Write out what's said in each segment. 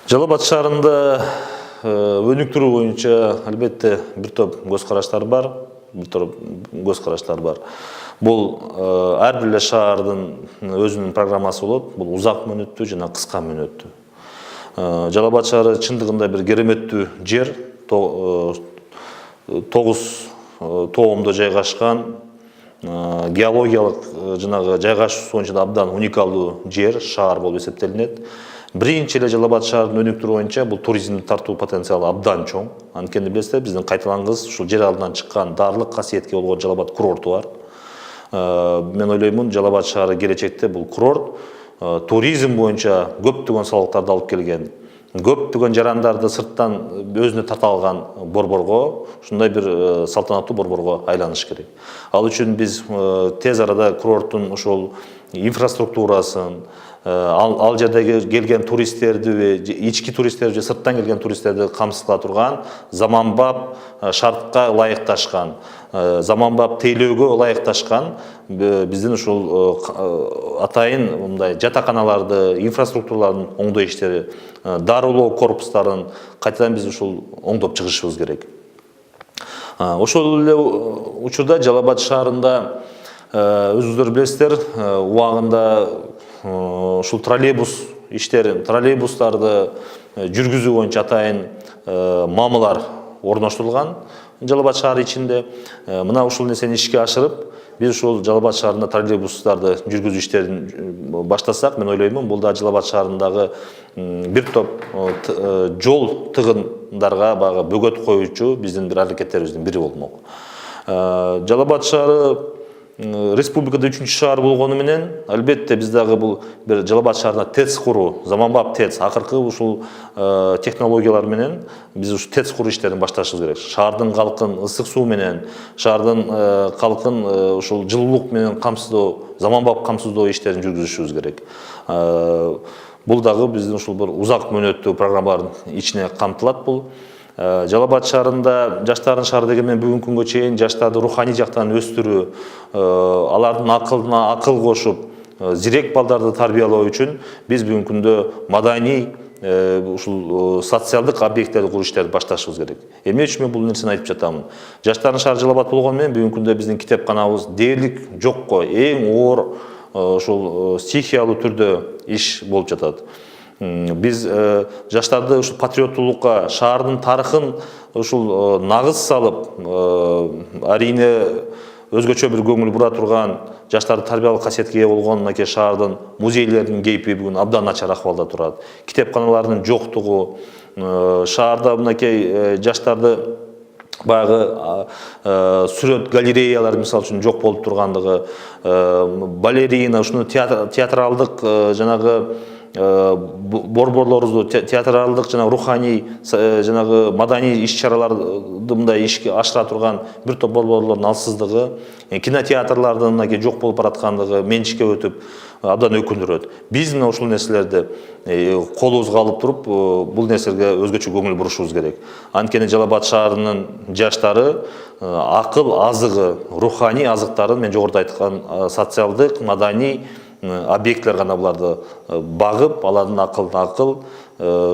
Жалал Абад шаарында өнүктүрүү боюнча албетте бир топ көз караштар бар. Бул ар бир эле шаардын өзүнүн программасы болот. Бул узак мөөнөттүү жана кыска мөөнөттүү. Жалал Абад шаары чындыгында бир кереметтүү жер. 9 тоомдо жайгашкан, геологиялык жанагы жайгашуусу боюнча абдан уникалдуу жер, шаар болуп эсептелинет. Биринчи эле Жалал Абад шаарын өнүктүрүү боюнча бул туризмди тартуу потенциалы абдан чоң. Анткени билесиздер, биздин кайталангыс ушул жер алдынан чыккан дарлык касиетке болгон Жалал Абад курорту бар. Мен ойлоймун, Жалал Абад шаары келечекте бул курорт туризм боюнча көптөгөн салыктарды алып келген, көптөгөн жарандарды сырттан өзүнө тарта алган борборго, ушундай бир салтанаттуу борборго айланыш керек. Ал үчүн биз тез арада курорттун ошол инфраструктурасын, ал жердеги келген туристтерди, ички туристтерди, сырттан келген туристтерди камсыз кыла турган, заманбап шартка ылайыкташкан, заманбап тейлөөгө ылайыкташкан биздин ушул атайын мындай жатаканаларды, инфраструктуралардын оңдоо иштери, дарылоо корпустарын кайтадан биз ушул оңдоп чыгышыбыз керек. Ошол эле учурда Жалал Абад шаарында өзүңүздөр билесиздер, убагында ушул троллейбус иштерин, троллейбустарды жүргүзүү боюнча атайын мамылар орноштурулган Жалал Абад шаары ичинде. Мына ушул нерсени ишке ашырып, биз ушул Жалал Абад шаарында троллейбустарды жүргүзүү иштерин баштасак, мен ойлоймун, бул да Жалал Абад шаарындагы бир топ жол тыгындарга багы бөгөт коюучу биздин бир аракеттерибиздин бири болмок. Жалал Абад шаары республикада 3-чү шаар болгону менен, албетте биз дагы бул бир Жалал Абад шаарына ТЭЦ куруу, заманбап ТЭЦ, акыркы ушул технологиялар менен биз ушу ТЭЦ куруу иштерин башташыбыз керек. Шаардын калкын ысык суу менен, шаардын калкын ушул жылуулук менен камсыздоо, заманбап камсыздоо иштерин жүргүзүшүбүз керек. Бул дагы биздин ушул бир узак мөөнөттүү программалардын ичине камтылат бул. Жалал Абад шаарында жаштардын шаары деген мен бүгүнкү күнгө чейин жаштарды руханий жактан өстүрүү, алардын акылына акыл кошуп, зирек балдарды тарбиялоо үчүн биз бүгүнкү күндө маданий ушул социалдык объекттерди куруу иштерин башташыбыз керек. Эмне үчүн мен бул нерсени айтып жатамын? Жаштардын шаары Жалал Абад болгону менен бүгүнкү күндө биздин китепканабыз дээрлик жокко, эң оор ушул стихиялуу түрдө иш болуп жатат. Биз жаштарды ушул патриоттуулукка, шаардын тарыхын ушул нагыз салып, арийне өзгөчө бир көңүл бура турган, жаштарды тарбиялык касиетке ээ болгон мынакей шаардын музейлеринин кейпи бүгүн абдан начар акыбалда турат. Китепканалардын жоктугу, шаарда мынакей жаштарды баягы сүрөт галереялар мисалы үчүн жок болуп тургандыгы, балерина, ушуну театралдык жанагы борборлорубузду, театралдык жана руханий жанагы маданий иш-чараларды мындай ишке ашыра турган бир топ борборлордун алсыздыгы, кинотеатрлардын мынакей жок болуп бараткандыгы менчикке өтүп абдан өкүндүрөт. Биз мына ушул нерселерди колубузга алып туруп, бул нерселерге өзгөчө көңүл бурушубуз керек. Анткени Жалал Абад шаарынын жаштары акыл азыгы, руханий азыктарын мен жогоруда айткан социалдык, маданий объектлер гана буларды багып, алардын акылына акыл,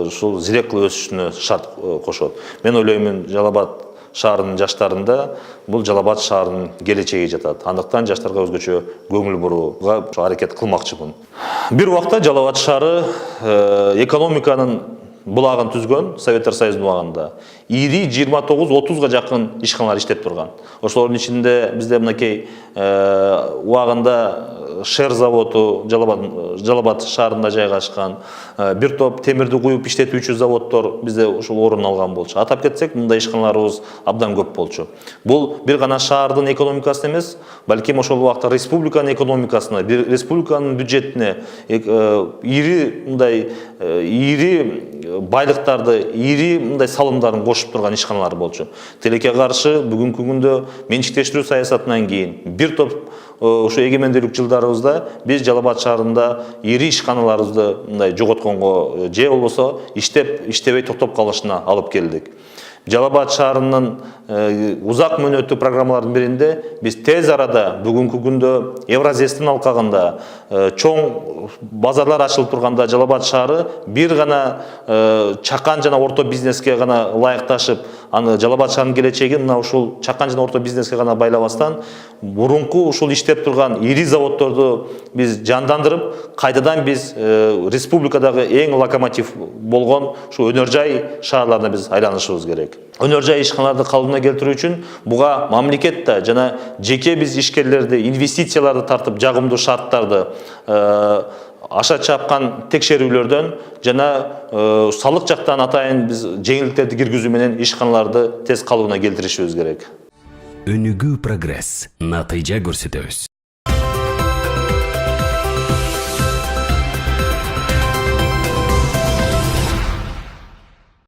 ушул зирек кылып өсүшүнө шарт кошот. Мен ойлоймун, Жалал Абад шаарынын жаштарында бул Жалал Абад шаарынын келечеги жатат. Андыктан жаштарга өзгөчө көңүл бурууга аракет кылмакчымын. Бир убакта Жалал Абад шаары экономиканын булагын түзгөн Советтер Союзунун убагында. Ири 29-30га жакын ишканалар иштеп турган. Ошолордун ичинде бизде мынакей убагында шер заводу Жалал Абад шаарында жайгашкан, бир топ темирди куюп иштетүүчү заводдор бизде ушул орун алган болчу. Атап кетсек, мындай ишканаларыбыз абдан көп болчу. Бул бир гана шаардын экономикасына эмес, балким ошол убакта республиканын экономикасына, республиканын бюджетине ири мындай байлыктарды, ири мындай салымдарын кошуп турган ишканалар болчу. Тилекке каршы бүгүнкү күндө менчиктештирүү саясатынан кийин бир топ ушу эгемендүүлүк жылдарыбызда биз Жалал Абад шаарында ири ишканаларыбызды мындай жоготконго же болбосо иштебей токтоп калышына алып келдик. Жалал Абад шаарынын узак мөөнөттүү программалардын биринде биз тез арада бүгүнкү күндө Евразэстин алкагында чоң базарлар ачылып турганда Жалал Абад шаары бир гана чакан жана орто бизнеске гана ылайыкташып, аны Жалал Абад шаарынын келечеги мына ушул чакан жана орто бизнеске гана байлабастан мурунку ушул иштеп турган ири заводдорду биз жандандырып, кайтадан биз республикадагы эң локомотив болгон ушу өнөр жай шаарларына биз айланышыбыз керек. Өнөр жай ишканаларды калыбына келтирүү үчүн буга мамлекет да жана жеке биз ишкерлерди, инвестицияларды тартып, жагымдуу шарттарды аша чапкан текшерүүлөрдөн жана салык жактан атайын биз жеңилдиктерди киргизүү менен ишканаларды тез калыбына келтиришибиз керек. Өнүгүү прогресс, натыйжа көрсөтөбүз.